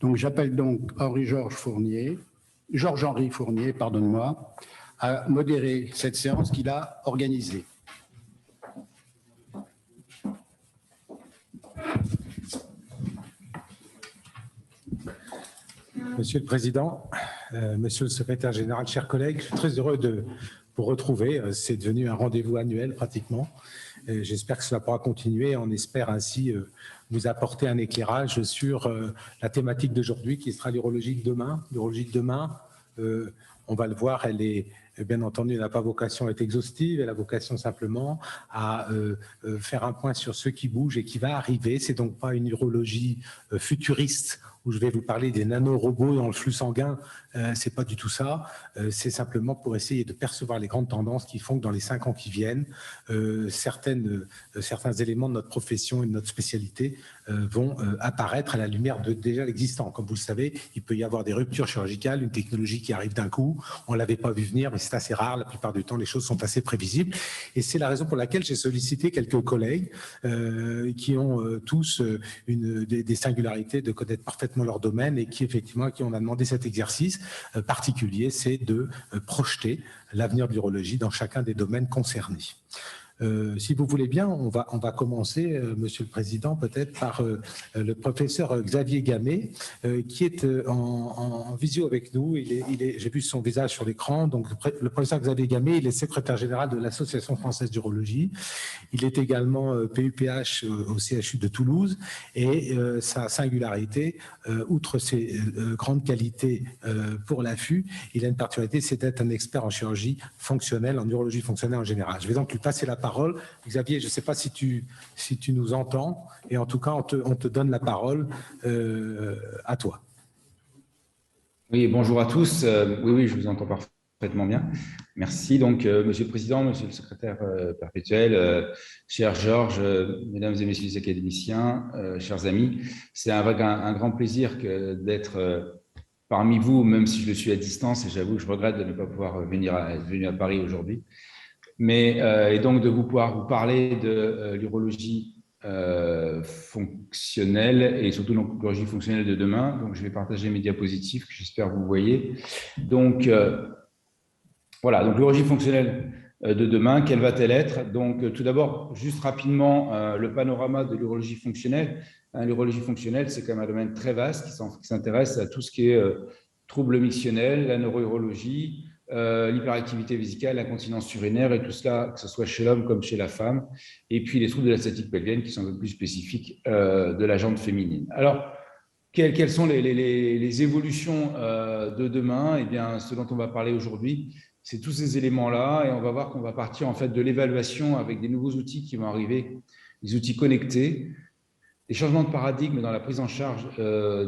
Donc, j'appelle donc Georges-Henri Fournier, pardonne-moi, à modérer cette séance qu'il a organisée. Monsieur le Président, Monsieur le Secrétaire Général, chers collègues, je suis très heureux de vous retrouver. C'est devenu un rendez-vous annuel pratiquement. J'espère que cela pourra continuer. On espère ainsi vous apporter un éclairage sur la thématique d'aujourd'hui qui sera l'urologie de demain. L'urologie de demain, on va le voir, elle est bien entendu, elle n'a pas vocation à être exhaustive, elle a vocation simplement à faire un point sur ce qui bouge et qui va arriver. C'est donc pas une urologie futuriste où je vais vous parler des nanorobots dans le flux sanguin, c'est pas du tout ça. C'est simplement pour essayer de percevoir les grandes tendances qui font que dans les 5 ans qui viennent, certains éléments de notre profession et de notre spécialité vont apparaître à la lumière de déjà l'existant. Comme vous le savez, il peut y avoir des ruptures chirurgicales, une technologie qui arrive d'un coup, on ne l'avait pas vu venir, mais c'est assez rare. La plupart du temps, les choses sont assez prévisibles. Et c'est la raison pour laquelle j'ai sollicité quelques collègues qui ont tous des singularités de connaître parfaitement leur domaine et qui effectivement, à qui on a demandé cet exercice particulier, c'est de projeter l'avenir de l'urologie dans chacun des domaines concernés. Si vous voulez bien, on va commencer, Monsieur le Président, peut-être par le professeur Xavier Gamet, qui est en visio avec nous. J'ai vu son visage sur l'écran. Donc, le professeur Xavier Gamet, il est secrétaire général de l'Association française d'urologie. Il est également PUPH au CHU de Toulouse. Et sa singularité, outre ses grandes qualités pour l'affût, il a une particularité, c'est d'être un expert en chirurgie fonctionnelle, en urologie fonctionnelle en général. Je vais donc lui passer la parole. Xavier, je ne sais pas si tu nous entends, et en tout cas, on te donne la parole à toi. Oui, bonjour à tous. Oui, je vous entends parfaitement bien. Merci. Donc, Monsieur le Président, Monsieur le Secrétaire perpétuel, cher Georges, Mesdames et Messieurs les académiciens, chers amis, c'est un grand plaisir d'être parmi vous, même si je le suis à distance, et j'avoue que je regrette de ne pas pouvoir venir à Paris aujourd'hui. Et donc de pouvoir vous parler de l'urologie fonctionnelle et surtout l'urologie fonctionnelle de demain. Donc, je vais partager mes diapositives que j'espère que vous voyez. Donc, voilà, donc l'urologie fonctionnelle de demain, quelle va-t-elle être? Donc, tout d'abord, juste rapidement, le panorama de l'urologie fonctionnelle. L'urologie fonctionnelle, c'est quand même un domaine très vaste qui s'intéresse à tout ce qui est troubles mictionnels, la neurourologie, l'hyperactivité vésicale, l'incontinence urinaire et tout cela, que ce soit chez l'homme comme chez la femme, et puis les troubles de la statique pelvienne qui sont un peu plus spécifiques de la jante féminine. Alors, quelles sont les évolutions de demain? Eh bien, ce dont on va parler aujourd'hui, c'est tous ces éléments-là, et on va voir qu'on va partir en fait de l'évaluation avec des nouveaux outils qui vont arriver, des outils connectés, des changements de paradigme dans la prise en charge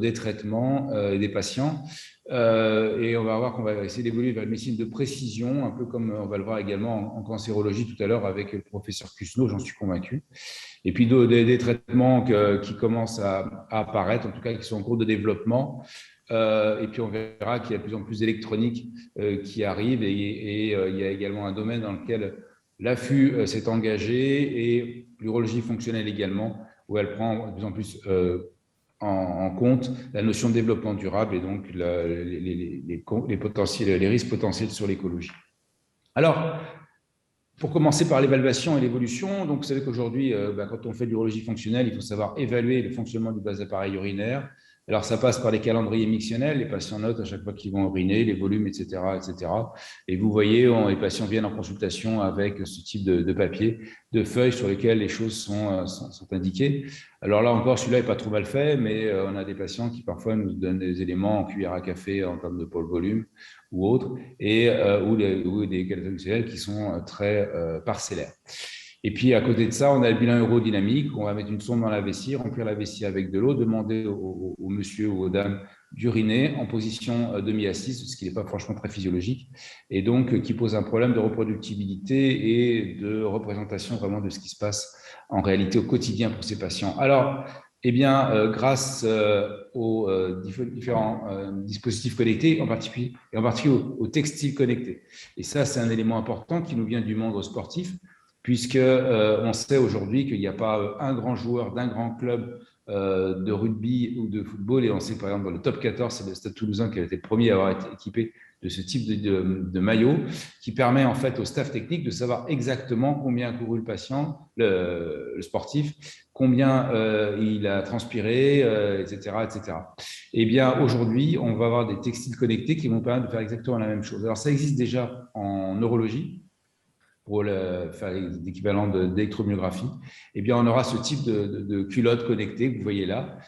des traitements et des patients. Et on va voir qu'on va essayer d'évoluer vers une médecine de précision, un peu comme on va le voir également en cancérologie tout à l'heure avec le professeur Cusno, j'en suis convaincu. Et puis des traitements qui commencent à apparaître, en tout cas qui sont en cours de développement. Et puis on verra qu'il y a de plus en plus d'électronique qui arrive, et il y a également un domaine dans lequel l'affût s'est engagé, et l'urologie fonctionnelle également, où elle prend de plus en plus en compte la notion de développement durable et donc les risques potentiels sur l'écologie. Alors, pour commencer par l'évaluation et l'évolution, donc vous savez qu'aujourd'hui, quand on fait de l'urologie fonctionnelle, il faut savoir évaluer le fonctionnement du bas appareil urinaire. Alors, ça passe par les calendriers mictionnels, les patients notent à chaque fois qu'ils vont uriner, les volumes, etc., etc. Et vous voyez, les patients viennent en consultation avec ce type de papier, de feuilles sur lesquelles les choses sont indiquées. Alors là encore, celui-là n'est pas trop mal fait, mais on a des patients qui parfois nous donnent des éléments en cuillère à café en termes de pôle volume ou autres, ou des calendriers mictionnels qui sont très parcellaires. Et puis, à côté de ça, on a le bilan urodynamique. On va mettre une sonde dans la vessie, remplir la vessie avec de l'eau, demander au monsieur ou aux dames d'uriner en position demi-assise, ce qui n'est pas franchement très physiologique, et donc qui pose un problème de reproductibilité et de représentation vraiment de ce qui se passe en réalité au quotidien pour ces patients. Alors, eh bien, grâce aux différents dispositifs connectés, en particulier aux textiles connectés. Et ça, c'est un élément important qui nous vient du monde sportif, puisque on sait aujourd'hui qu'il n'y a pas un grand joueur d'un grand club de rugby ou de football. Et on sait, par exemple, dans le top 14, c'est le Stade Toulousain qui a été le premier à avoir été équipé de ce type de maillot, qui permet en fait au staff technique de savoir exactement combien a couru le patient, le sportif, combien il a transpiré, etc., etc. Eh bien, aujourd'hui, on va avoir des textiles connectés qui vont permettre de faire exactement la même chose. Alors, ça existe déjà en neurologie, pour faire l'équivalent d'électromyographie. Eh bien, on aura ce type de culottes connectées que vous voyez là,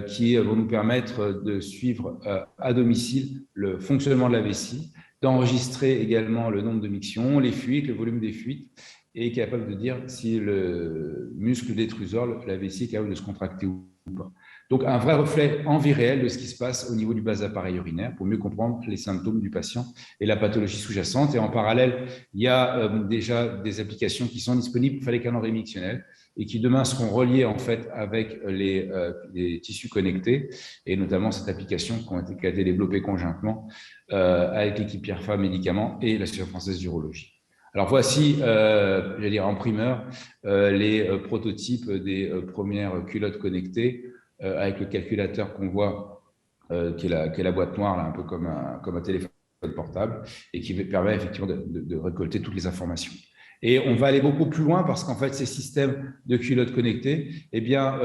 qui vont nous permettre de suivre à domicile le fonctionnement de la vessie, d'enregistrer également le nombre de mictions, les fuites, le volume des fuites, et capable de dire si le muscle détrusor, la vessie, est capable de se contracter ou pas. Donc, un vrai reflet en vie réelle de ce qui se passe au niveau du bas appareil urinaire pour mieux comprendre les symptômes du patient et la pathologie sous-jacente. Et en parallèle, il y a déjà des applications qui sont disponibles pour faire les calendriers mictionnels et qui demain seront reliées en fait avec les tissus connectés, et notamment cette application qui a été développée conjointement avec l'équipe Pierre-Fabre Médicaments et la Société française d'urologie. Alors voici, j'allais dire en primeur, les prototypes des premières culottes connectées avec le calculateur qu'on voit, qui est la boîte noire, là, un peu comme un téléphone portable, et qui permet effectivement de récolter toutes les informations. Et on va aller beaucoup plus loin parce qu'en fait, ces systèmes de culottes connectées, eh bien,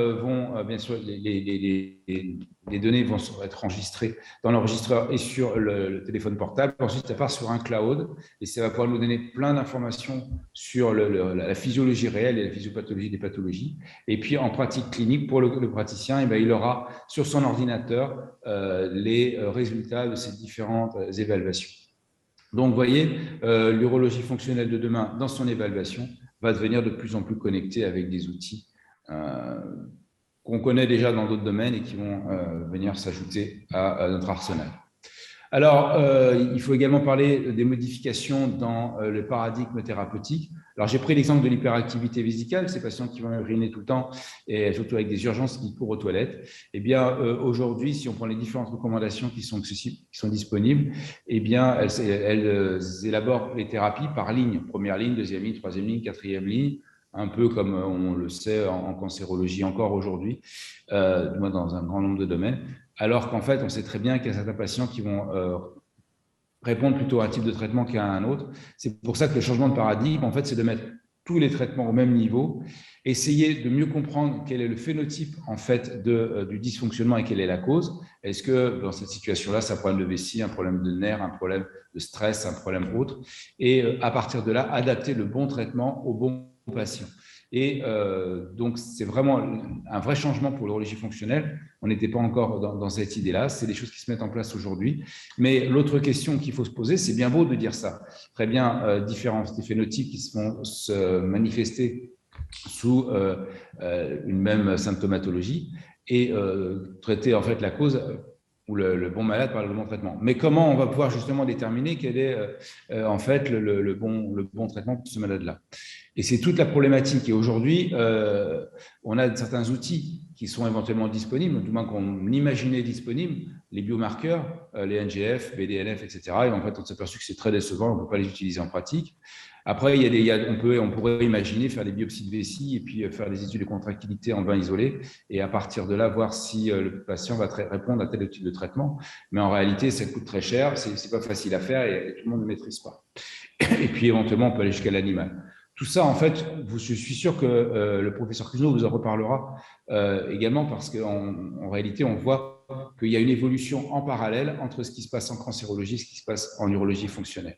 bien sûr, les données vont être enregistrées dans l'enregistreur et sur le téléphone portable. Ensuite, ça part sur un cloud et ça va pouvoir nous donner plein d'informations sur la physiologie réelle et la physiopathologie des pathologies. Et puis, en pratique clinique, pour le praticien, eh bien, il aura sur son ordinateur les résultats de ces différentes évaluations. Donc, vous voyez, l'urologie fonctionnelle de demain, dans son évaluation, va devenir de plus en plus connectée avec des outils qu'on connaît déjà dans d'autres domaines et qui vont venir s'ajouter à notre arsenal. Alors, il faut également parler des modifications dans le paradigme thérapeutique. Alors, j'ai pris l'exemple de l'hyperactivité vésicale, ces patients qui vont uriner tout le temps et surtout avec des urgences qui courent aux toilettes. Eh bien, aujourd'hui, si on prend les différentes recommandations qui sont accessibles, qui sont disponibles, eh bien, elles élaborent les thérapies par ligne. Première ligne, deuxième ligne, troisième ligne, quatrième ligne, un peu comme on le sait en cancérologie encore aujourd'hui, dans un grand nombre de domaines. Alors qu'en fait, on sait très bien qu'il y a certains patients qui vont répondre plutôt à un type de traitement qu'à un autre. C'est pour ça que le changement de paradigme, en fait, c'est de mettre tous les traitements au même niveau, essayer de mieux comprendre quel est le phénotype en fait du dysfonctionnement et quelle est la cause. Est-ce que dans cette situation-là, c'est un problème de vessie, un problème de nerfs, un problème de stress, un problème autre, et à partir de là, adapter le bon traitement au bon patient. Et donc, c'est vraiment un vrai changement pour l'urologie fonctionnelle. On n'était pas encore dans cette idée-là. C'est des choses qui se mettent en place aujourd'hui. Mais l'autre question qu'il faut se poser, c'est bien beau de dire ça. Très bien, différents phénotypes qui vont se manifester sous une même symptomatologie et traiter en fait la cause ou le bon malade par le bon traitement. Mais comment on va pouvoir justement déterminer quel est en fait le bon traitement pour ce malade-là? Et c'est toute la problématique. Et aujourd'hui, on a certains outils qui sont éventuellement disponibles, du moins qu'on imaginait disponibles, les biomarqueurs, les NGF, BDNF, etc. Et en fait, on s'est aperçu que c'est très décevant, on ne peut pas les utiliser en pratique. Après, on pourrait imaginer faire des biopsies de vessie et puis faire des études de contractilité en bain isolé et à partir de là, voir si le patient va répondre à tel type de traitement. Mais en réalité, ça coûte très cher, c'est pas facile à faire et tout le monde ne maîtrise pas. Et puis, éventuellement, on peut aller jusqu'à l'animal. Tout ça, en fait, je suis sûr que le professeur Cuisenault vous en reparlera également parce qu'en réalité, on voit qu'il y a une évolution en parallèle entre ce qui se passe en cancérologie et ce qui se passe en urologie fonctionnelle.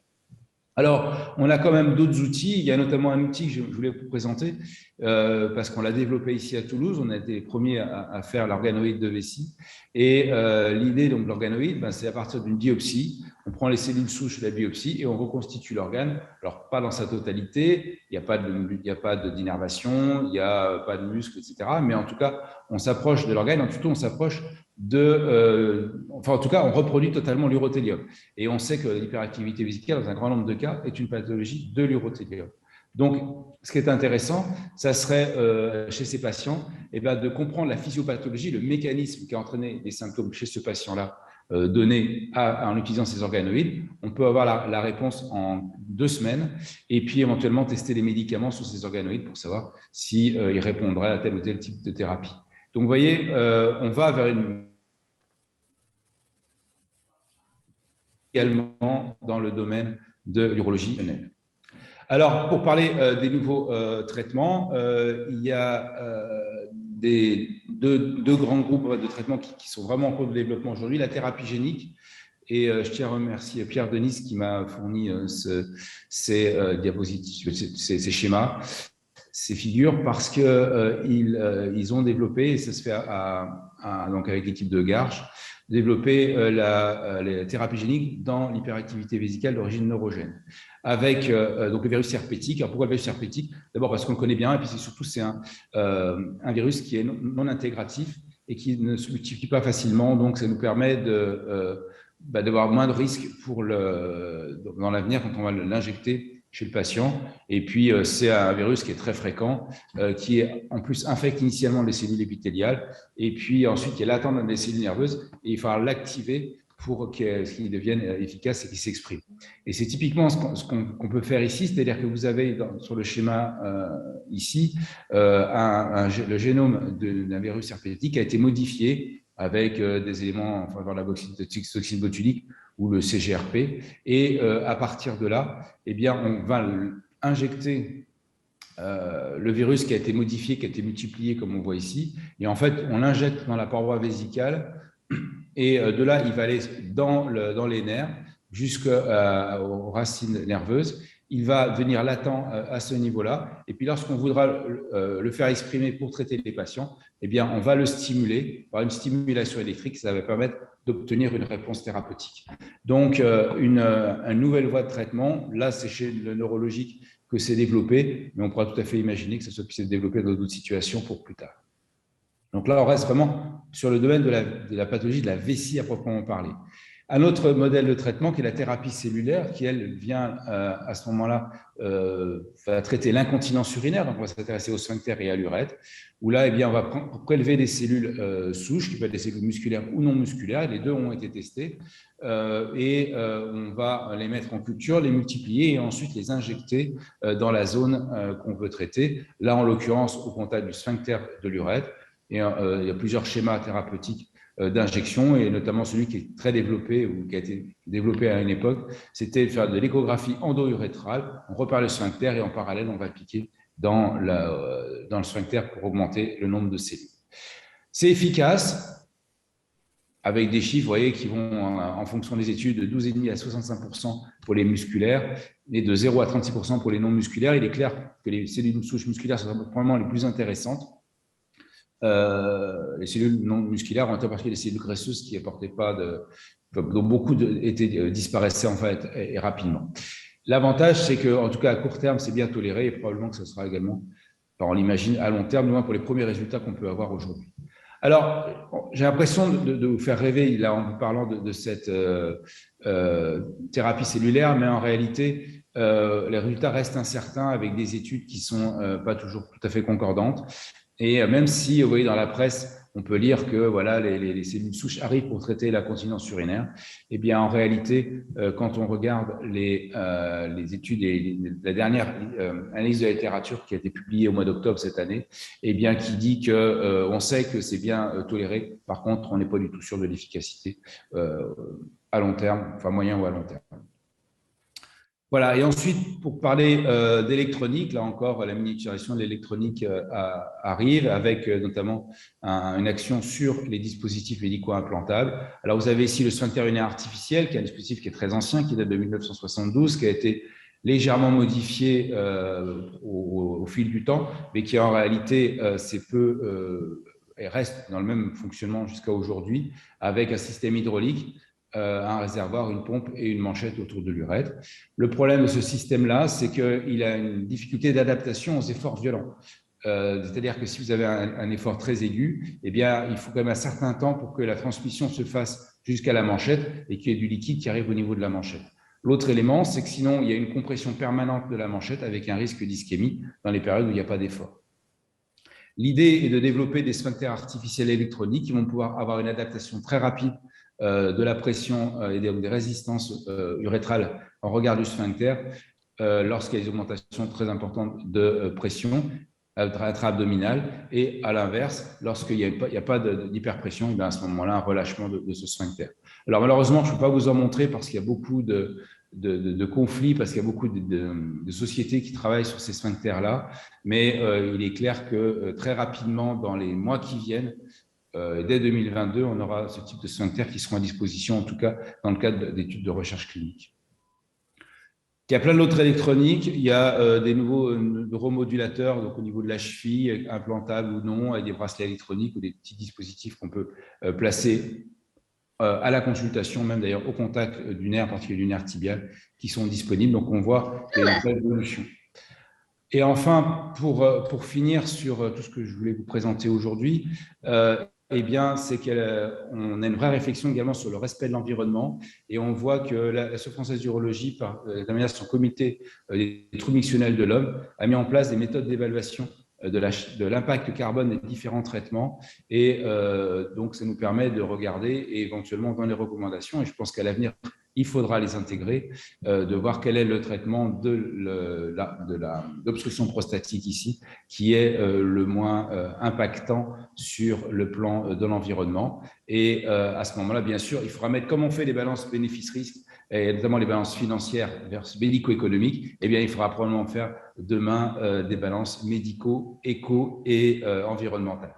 Alors, on a quand même d'autres outils. Il y a notamment un outil que je voulais vous présenter parce qu'on l'a développé ici à Toulouse. On a été les premiers à faire l'organoïde de vessie. Et l'idée de l'organoïde, c'est à partir d'une biopsie. On prend les cellules souches de la biopsie et on reconstitue l'organe. Alors, pas dans sa totalité, il n'y a pas d'innervation, il n'y a pas de muscle, etc. Mais en tout cas, on s'approche de l'organe. En tout cas, on s'approche en tout cas, on reproduit totalement l'urothélium. Et on sait que l'hyperactivité vésicale, dans un grand nombre de cas, est une pathologie de l'urothélium. Donc, ce qui est intéressant, ça serait chez ces patients de comprendre la physiopathologie, le mécanisme qui a entraîné les symptômes chez ce patient-là, donné en utilisant ces organoïdes. On peut avoir la réponse en 2 semaines et puis éventuellement tester les médicaments sur ces organoïdes pour savoir s'ils répondraient à tel ou tel type de thérapie. Donc, vous voyez, on va vers une... également dans le domaine de l'urologie. Alors, pour parler des nouveaux traitements, il y a deux grands groupes de traitements qui sont vraiment en cours de développement aujourd'hui. La thérapie génique, et je tiens à remercier Pierre Denis qui m'a fourni ces diapositives, ces schémas, ces figures, parce qu'ils ont développé, et ça se fait donc avec l'équipe de Garches, développer la thérapie génique dans l'hyperactivité vésicale d'origine neurogène, avec donc le virus herpétique. Alors pourquoi le virus herpétique? D'abord parce qu'on le connaît bien, et puis surtout c'est un virus qui est non intégratif et qui ne se multiplie pas facilement, donc ça nous permet d'avoir moins de risques dans l'avenir quand on va l'injecter chez le patient. Et puis, c'est un virus qui est très fréquent, qui en plus infecte initialement les cellules épithéliales, et puis ensuite, il y a l'atteinte des cellules nerveuses, et il faudra l'activer pour qu'il devienne efficace et qu'il s'exprime. Et c'est typiquement ce qu'on peut faire ici, c'est-à-dire que vous avez sur le schéma ici, le génome d'un virus herpétique a été modifié avec des éléments en faveur de la toxine botulique ou le CGRP. Et à partir de là, eh bien, on va injecter le virus qui a été modifié, qui a été multiplié, comme on voit ici. Et en fait, on l'injecte dans la paroi vésicale. Et de là, il va aller dans les nerfs jusqu'aux racines nerveuses. Il va devenir latent à ce niveau-là. Et puis, lorsqu'on voudra le faire exprimer pour traiter les patients, eh bien, on va le stimuler par une stimulation électrique. Ça va permettre d'obtenir une réponse thérapeutique. Donc, une nouvelle voie de traitement. Là, c'est chez le neurologique que c'est développé, mais on pourra tout à fait imaginer que ça puisse être développé dans d'autres situations pour plus tard. Donc là, on reste vraiment sur le domaine de la pathologie de la vessie à proprement parler. Un autre modèle de traitement qui est la thérapie cellulaire, qui, elle, vient à ce moment-là va traiter l'incontinence urinaire. Donc, on va s'intéresser au sphincter et à l'urètre, où là, eh bien, on va prélever des cellules souches, qui peuvent être des cellules musculaires ou non musculaires. Les deux ont été testés. On va les mettre en culture, les multiplier et ensuite les injecter dans la zone qu'on veut traiter. Là, en l'occurrence, au contact du sphincter de l'urètre. Et il y a plusieurs schémas thérapeutiques d'injection, et notamment celui qui est très développé ou qui a été développé à une époque, c'était de faire de l'échographie endo-urétrale. On repère le sphincter et en parallèle, on va piquer dans le sphincter pour augmenter le nombre de cellules. C'est efficace avec des chiffres, vous voyez, qui vont en fonction des études de 12,5 à 65% pour les musculaires et de 0 à 36% pour les non musculaires. Il est clair que les cellules souches musculaires sont probablement les plus intéressantes. Les cellules non musculaires, en particulier les cellules graisseuses qui apportaient pas dont beaucoup disparaissaient en fait et rapidement. L'avantage, c'est que, en tout cas à court terme, c'est bien toléré, et probablement que ce sera également, on l'imagine, à long terme, du moins pour les premiers résultats qu'on peut avoir aujourd'hui. Alors, j'ai l'impression de vous faire rêver là en vous parlant de cette thérapie cellulaire, mais en réalité, les résultats restent incertains avec des études qui sont pas toujours tout à fait concordantes. Et même si, vous voyez, dans la presse, on peut lire que voilà, les cellules souches arrivent pour traiter la continence urinaire, eh bien, en réalité, quand on regarde les études et la dernière analyse de la littérature qui a été publiée au mois d'octobre cette année, eh bien, qui dit que on sait que c'est bien toléré. Par contre, on n'est pas du tout sûr de l'efficacité à long terme, enfin moyen ou à long terme. Voilà, et ensuite, pour parler d'électronique, là encore, la miniaturisation de l'électronique arrive avec notamment une action sur les dispositifs médico-implantables. Alors, vous avez ici le sphincter urinaire artificiel, qui est un dispositif qui est très ancien, qui date de 1972, qui a été légèrement modifié au fil du temps, mais qui en réalité et reste dans le même fonctionnement jusqu'à aujourd'hui, avec un système hydraulique, un réservoir, une pompe et une manchette autour de l'urètre. Le problème de ce système-là, c'est qu'il a une difficulté d'adaptation aux efforts violents. C'est-à-dire que si vous avez un effort très aigu, eh bien, il faut quand même un certain temps pour que la transmission se fasse jusqu'à la manchette et qu'il y ait du liquide qui arrive au niveau de la manchette. L'autre élément, c'est que sinon, il y a une compression permanente de la manchette avec un risque d'ischémie dans les périodes où il n'y a pas d'effort. L'idée est de développer des sphincters artificiels électroniques qui vont pouvoir avoir une adaptation très rapide de la pression et des résistances urétrales en regard du sphincter lorsqu'il y a des augmentations très importantes de pression. intra-abdominal, et à l'inverse, lorsqu'il n'y a pas d'hyperpression, à ce moment-là, un relâchement de ce sphincter. Alors malheureusement, je ne peux pas vous en montrer parce qu'il y a beaucoup de conflits, parce qu'il y a beaucoup de sociétés qui travaillent sur ces sphincters-là, mais il est clair que très rapidement, dans les mois qui viennent, dès 2022, on aura ce type de sphincters qui seront à disposition, en tout cas dans le cadre d'études de recherche clinique. Il y a plein d'autres électroniques. Il y a des nouveaux neuromodulateurs, donc au niveau de la cheville, implantables ou non, avec des bracelets électroniques ou des petits dispositifs qu'on peut placer à la consultation, même d'ailleurs au contact du nerf, en particulier du nerf tibial, qui sont disponibles. Donc on voit qu'il y a une vraie évolution. Et enfin, pour finir sur tout ce que je voulais vous présenter aujourd'hui, eh bien, c'est qu'on a une vraie réflexion également sur le respect de l'environnement, et on voit que l'Asso française d'urologie, par la manière de son comité des troubles mictionnels de l'homme, a mis en place des méthodes d'évaluation de l'impact carbone des différents traitements, et donc ça nous permet de regarder et éventuellement dans les recommandations, et je pense qu'à l'avenir, il faudra les intégrer, de voir quel est le traitement de l'obstruction prostatique ici, qui est le moins impactant sur le plan de l'environnement. Et à ce moment-là, bien sûr, il faudra mettre, comme on fait les balances bénéfices-risques, et notamment les balances financières versus médico-économiques, eh bien, il faudra probablement faire demain des balances médico, éco et environnementales.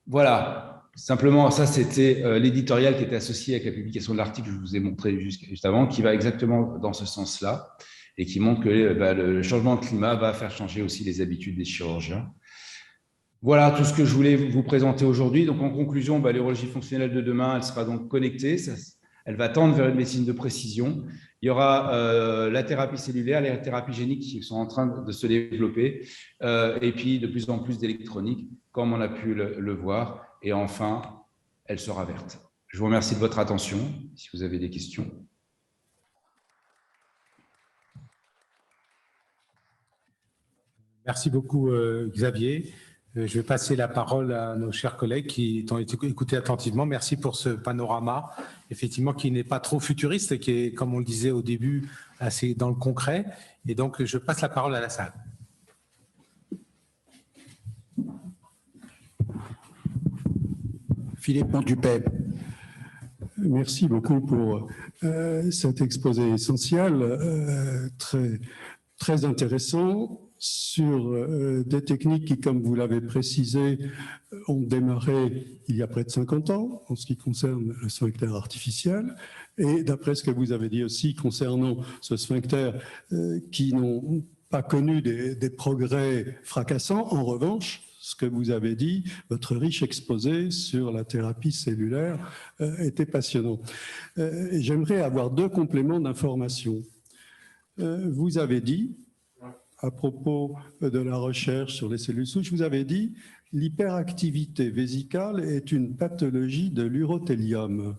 Voilà. Simplement, ça, c'était l'éditorial qui était associé avec la publication de l'article que je vous ai montré juste avant, qui va exactement dans ce sens-là et qui montre que le changement de climat va faire changer aussi les habitudes des chirurgiens. Voilà tout ce que je voulais vous présenter aujourd'hui. Donc, en conclusion, l'urologie fonctionnelle de demain, elle sera donc connectée. Elle va tendre vers une médecine de précision. Il y aura la thérapie cellulaire, les thérapies géniques qui sont en train de se développer, et puis de plus en plus d'électronique, comme on a pu le voir. Et enfin, elle sera verte. Je vous remercie de votre attention. Si vous avez des questions. Merci beaucoup, Xavier. Je vais passer la parole à nos chers collègues qui t'ont écouté attentivement. Merci pour ce panorama, effectivement, qui n'est pas trop futuriste et qui est, comme on le disait au début, assez dans le concret. Et donc, je passe la parole à la salle. Philippe Montupet. Merci beaucoup pour cet exposé essentiel, très intéressant, sur des techniques qui, comme vous l'avez précisé, ont démarré il y a près de 50 ans en ce qui concerne le sphincter artificiel. Et d'après ce que vous avez dit aussi concernant ce sphincter qui n'ont pas connu des progrès fracassants, en revanche, ce que vous avez dit, votre riche exposé sur la thérapie cellulaire était passionnant. J'aimerais avoir deux compléments d'information. Vous avez dit, à propos de la recherche sur les cellules souches, vous avez dit « l'hyperactivité vésicale est une pathologie de l'urothélium ».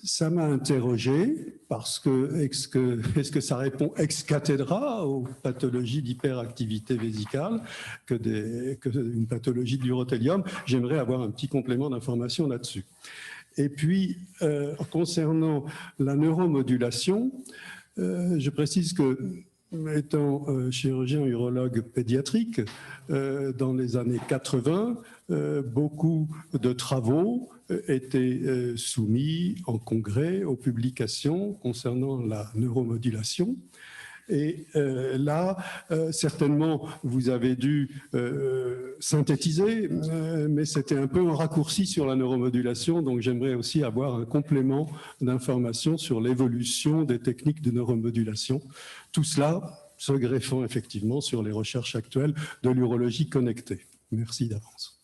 Ça m'a interrogé parce que est-ce que ça répond ex cathedra aux pathologies d'hyperactivité vésicale que une pathologie de l'urothélium? J'aimerais avoir un petit complément d'information là-dessus. Et puis, concernant la neuromodulation, je précise que, étant chirurgien urologue pédiatrique, dans les années 80, beaucoup de travaux étaient soumis en congrès aux publications concernant la neuromodulation. Et là, certainement, vous avez dû synthétiser, mais c'était un peu un raccourci sur la neuromodulation, donc j'aimerais aussi avoir un complément d'information sur l'évolution des techniques de neuromodulation. Tout cela se greffant effectivement sur les recherches actuelles de l'urologie connectée. Merci d'avance.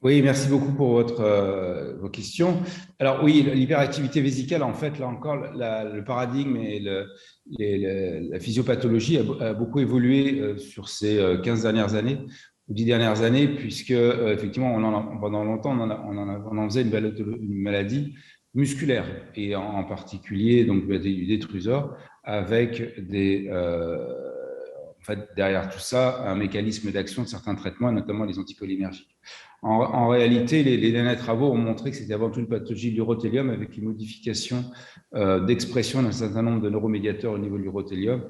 Oui, merci beaucoup pour vos questions. Alors oui, l'hyperactivité vésicale, en fait, là encore, le paradigme et la physiopathologie a beaucoup évolué sur ces 15 dernières années ou 10 dernières années, puisque effectivement, pendant longtemps, on en faisait une maladie musculaire, et en particulier donc, du détrusor, avec en fait, derrière tout ça, un mécanisme d'action de certains traitements, notamment les anticholinergiques. En réalité, les derniers travaux ont montré que c'était avant tout une pathologie de l'urothélium avec une modification d'expression d'un certain nombre de neuromédiateurs au niveau de l'urothélium.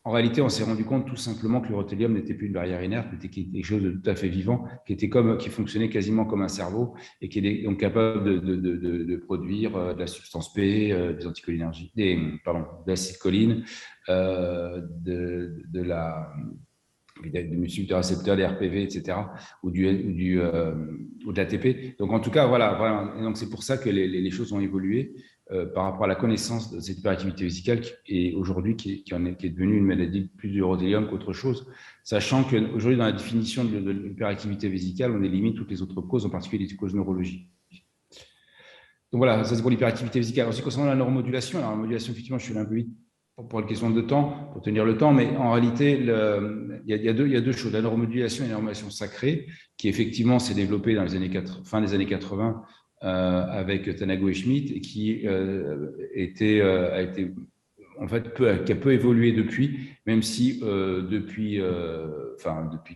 En réalité, on s'est rendu compte tout simplement que l'urothélium n'était plus une barrière inerte, mais était quelque chose de tout à fait vivant, qui fonctionnait quasiment comme un cerveau et qui est donc capable de produire de la substance P, des anticholinergiques, de l'acetylcholine, du multiples de récepteurs, des RPV, etc., ou de l'ATP. Donc, en tout cas, voilà. Et donc, c'est pour ça que les choses ont évolué par rapport à la connaissance de cette hyperactivité vésicale et aujourd'hui qui est devenue une maladie plus d'urothélium qu'autre chose, sachant qu'aujourd'hui, dans la définition de l'hyperactivité vésicale, on élimine toutes les autres causes, en particulier les causes neurologiques. Donc voilà, ça c'est pour l'hyperactivité vésicale. Alors, concernant la neuromodulation, effectivement, je suis allé un peu vite pour une question de temps, pour tenir le temps, mais en réalité, il y a deux choses, la neuromodulation et la neuromodulation sacrée, qui effectivement s'est développée dans les fin des années 80 avec Tanago et Schmidt, et qui a été en fait qui a peu évolué depuis, même si depuis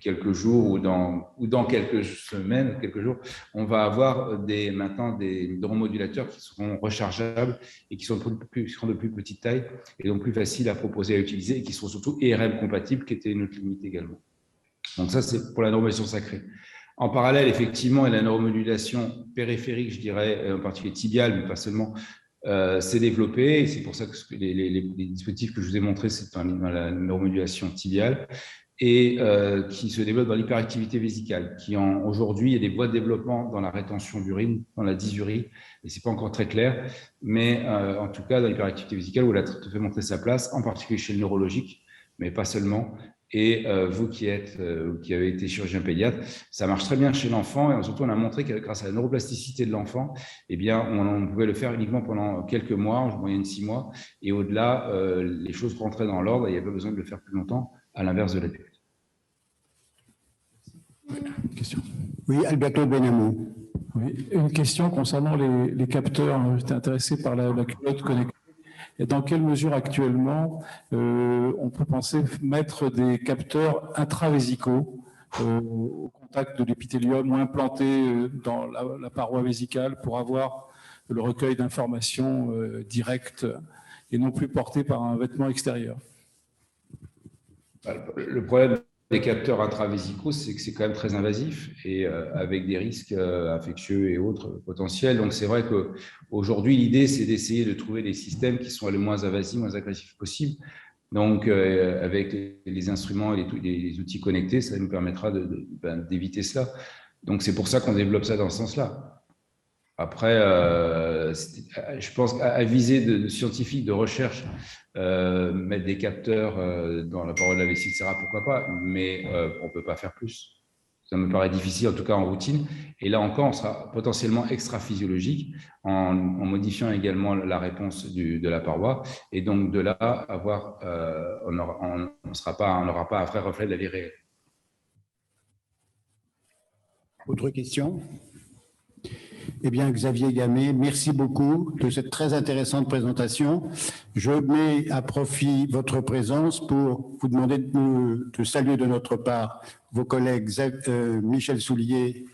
quelques jours ou dans quelques semaines, quelques jours, on va avoir maintenant des neuromodulateurs qui seront rechargeables et qui seront de plus petite taille et donc plus faciles à proposer à utiliser et qui seront surtout IRM compatibles, qui était notre limite également. Donc ça, c'est pour la neuromodulation sacrée. En parallèle, effectivement, la neuromodulation périphérique, je dirais, en particulier tibiale, mais pas seulement, s'est développée. Et c'est pour ça que les dispositifs que je vous ai montrés, c'est dans la neuromodulation tibiale et qui se développe dans l'hyperactivité vésicale. Aujourd'hui, il y a des voies de développement dans la rétention d'urine, dans la dysurie, et ce n'est pas encore très clair, mais en tout cas, dans l'hyperactivité vésicale, où elle a tout à fait montré sa place, en particulier chez le neurologique, mais pas seulement. Et vous qui avez été chirurgien pédiatre, ça marche très bien chez l'enfant. Et surtout, on a montré que grâce à la neuroplasticité de l'enfant, eh bien, on pouvait le faire uniquement pendant quelques mois, en moyenne 6 mois. Et au-delà, les choses rentraient dans l'ordre et il n'y avait pas besoin de le faire plus longtemps, à l'inverse de l'adulte. Question. Oui, Alberto Benamou. Oui, une question concernant les capteurs. J'étais intéressé par la culotte connectée. Et dans quelle mesure actuellement on peut penser mettre des capteurs intravésicaux au contact de l'épithélium ou implantés dans la paroi vésicale pour avoir le recueil d'informations directes et non plus portées par un vêtement extérieur? Le problème des capteurs intravésicaux, c'est que c'est quand même très invasif et avec des risques infectieux et autres potentiels. Donc, c'est vrai qu'aujourd'hui, l'idée, c'est d'essayer de trouver des systèmes qui soient le moins invasifs, moins agressifs possible. Donc, avec les instruments et les outils connectés, ça nous permettra d'éviter cela. Donc, c'est pour ça qu'on développe ça dans ce sens-là. Après, je pense à visée de scientifique, de recherche, mettre des capteurs dans la paroi de la vessie, etc., pourquoi pas, mais on ne peut pas faire plus. Ça me paraît difficile, en tout cas en routine. Et là encore, on sera potentiellement extra-physiologique en modifiant également la réponse de la paroi. Et donc, de là, on n'aura pas un vrai reflet de la vie réelle. Autre question? Eh bien, Xavier Gamay, merci beaucoup de cette très intéressante présentation. Je mets à profit votre présence pour vous demander de saluer de notre part vos collègues Michel Soulier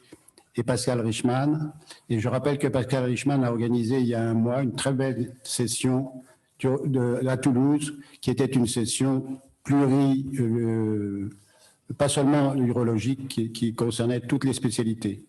et Pascal Richman. Et je rappelle que Pascal Richman a organisé il y a un mois une très belle session à Toulouse, qui était une session pas seulement urologique, qui concernait toutes les spécialités.